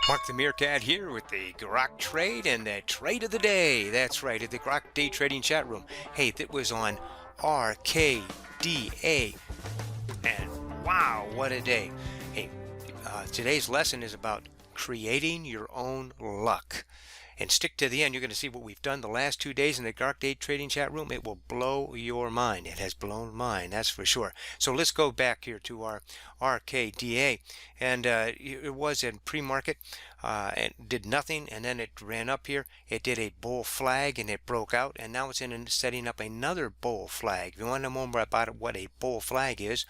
Mark the Meerkat here with the Grok trade and the trade of the day. That's right, at the Grok Day Trading Chat Room. Hey, that was on RKDA. And wow, what a day. Hey, today's lesson is about creating your own luck. And stick to the end. You're going to see what we've done the last 2 days in the Grok Day Trading Chat Room. It will blow your mind. It has blown mine, that's for sure. So let's go back here to our RKDA. And it was in pre-market and did nothing. And then it ran up here. It did a bull flag and it broke out. And now it's setting up another bull flag. If you want to know more about what a bull flag is,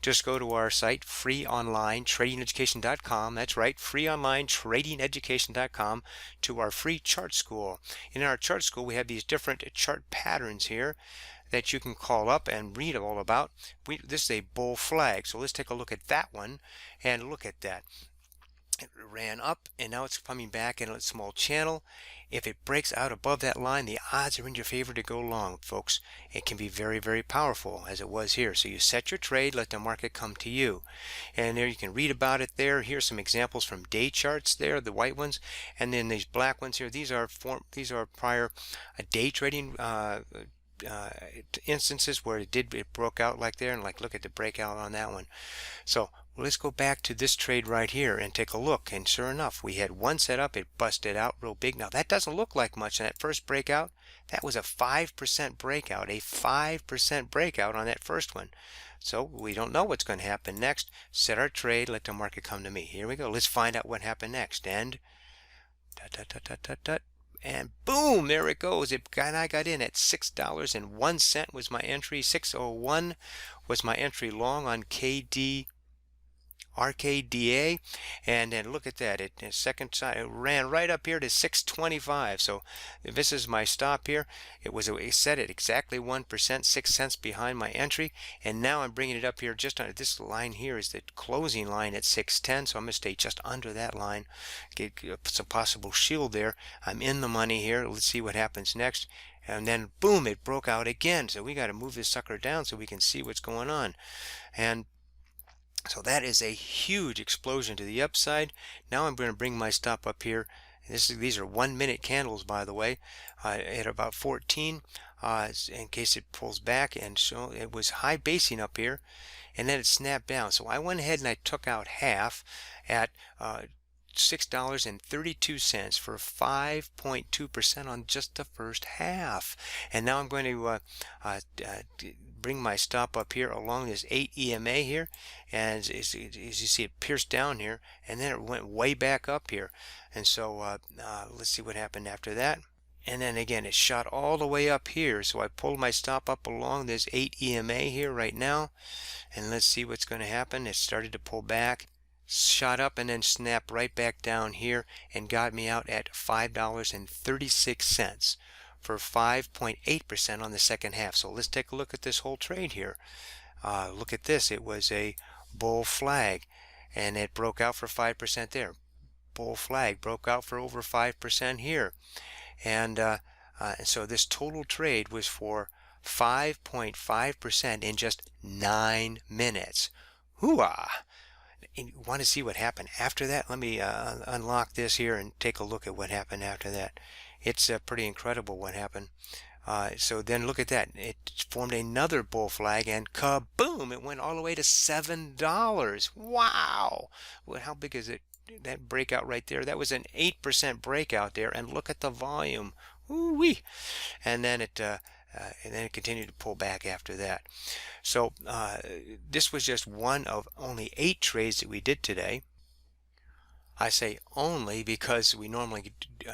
just go to our site, freeonlinetradingeducation.com. That's right, freeonlinetradingeducation.com, to our free chart school. In our chart school, we have these different chart patterns here that you can call up and read all about. This is a bull flag, so let's take a look at that one and look at that. It ran up and now it's coming back in a small channel. If it breaks out above that line, the odds are in your favor to go long, folks. It can be very, very powerful, as it was here. So you set your trade, let the market come to you. And there you can read about it there. Here's some examples from day charts there, the white ones. And then these black ones here, these are prior day trading instances where it broke out like there, and like look at the breakout on that one. So let's go back to this trade right here and take a look, and sure enough, we had one set up, it busted out real big. Now that doesn't look like much in that first breakout. That was a 5% breakout, a 5% breakout on that first one. So we don't know what's going to happen next. Set our trade, let the market come to me. Here we go. Let's find out what happened next. And and boom, there it goes. I got in at $6.01 was my entry. 601 was my entry long on RKDA, and then look at that. It second side, it ran right up here to 625. So this is my stop here. It set at exactly 1%, 6 cents behind my entry, and now I'm bringing it up here just under this line. Here is the closing line at 610, so I'm going to stay just under that line, get some possible shield there. I'm in the money here. Let's see what happens next. And then boom, it broke out again. So we got to move this sucker down so we can see what's going on. And so that is a huge explosion to the upside. Now I'm going to bring my stop up here. These are 1 minute candles, by the way, at about 14, in case it pulls back. And so it was high basing up here, and then it snapped down. So I went ahead and I took out half at $6.32 for 5.2% on just the first half. And now I'm going to bring my stop up here along this 8 EMA here, and as you see, it pierced down here, and then it went way back up here. And so let's see what happened after that. And then again, it shot all the way up here, so I pulled my stop up along this 8 EMA here right now, and let's see what's going to happen. It started to pull back, shot up, and then snapped right back down here and got me out at $5.36 for 5.8% on the second half. So let's take a look at this whole trade here. Look at this. It was a bull flag, and it broke out for 5% there. Bull flag broke out for over 5% here. And so this total trade was for 5.5% in just 9 minutes. Hooah! And you want to see what happened after that? Let me unlock this here and take a look at what happened after that. It's pretty incredible what happened. So then look at that. It formed another bull flag, and kaboom! It went all the way to $7. Wow! Well, how big is it? That breakout right there. That was an 8% breakout there, and look at the volume. Ooh-wee! And then it continued to pull back after that. So this was just one of only 8 trades that we did today. I say only because we normally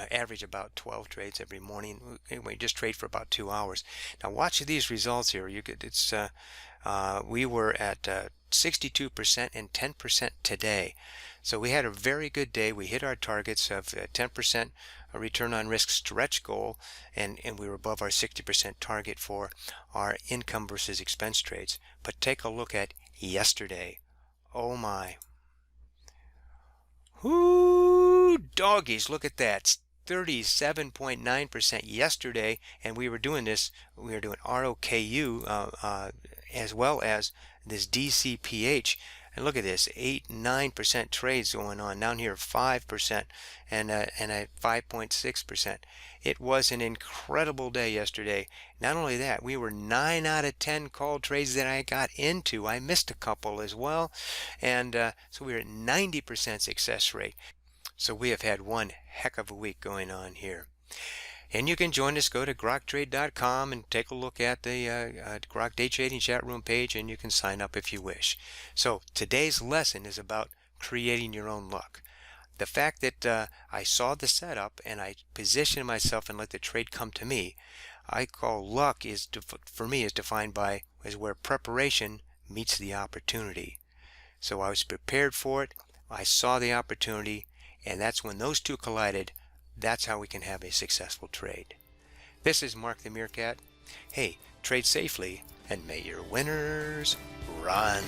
average about 12 trades every morning. We just trade for about 2 hours. Now watch these results here. We were at 62% and 10% today. So we had a very good day. We hit our targets of 10% return on risk stretch goal, and we were above our 60% target for our income versus expense trades. But take a look at yesterday. Oh my. Whoo, doggies, look at that. 37.9% yesterday, and we were doing ROKU as well as this DCPH And look at this, 8-9% trades going on down here, 5% and a 5.6%. It was an incredible day yesterday. Not only that, we were 9 out of 10 call trades that I got into. I missed a couple as well, and so we were at 90% success rate. So we have had one heck of a week going on here. And you can join us. Go to groktrade.com and take a look at the Grok Day Trading Chat Room page, and you can sign up if you wish. So today's lesson is about creating your own luck. The fact that I saw the setup and I positioned myself and let the trade come to me, I call luck for me is defined by is where preparation meets the opportunity. So I was prepared for it. I saw the opportunity, and that's when those two collided. That's how we can have a successful trade. This is Mark the Meerkat. Hey, trade safely, and may your winners run.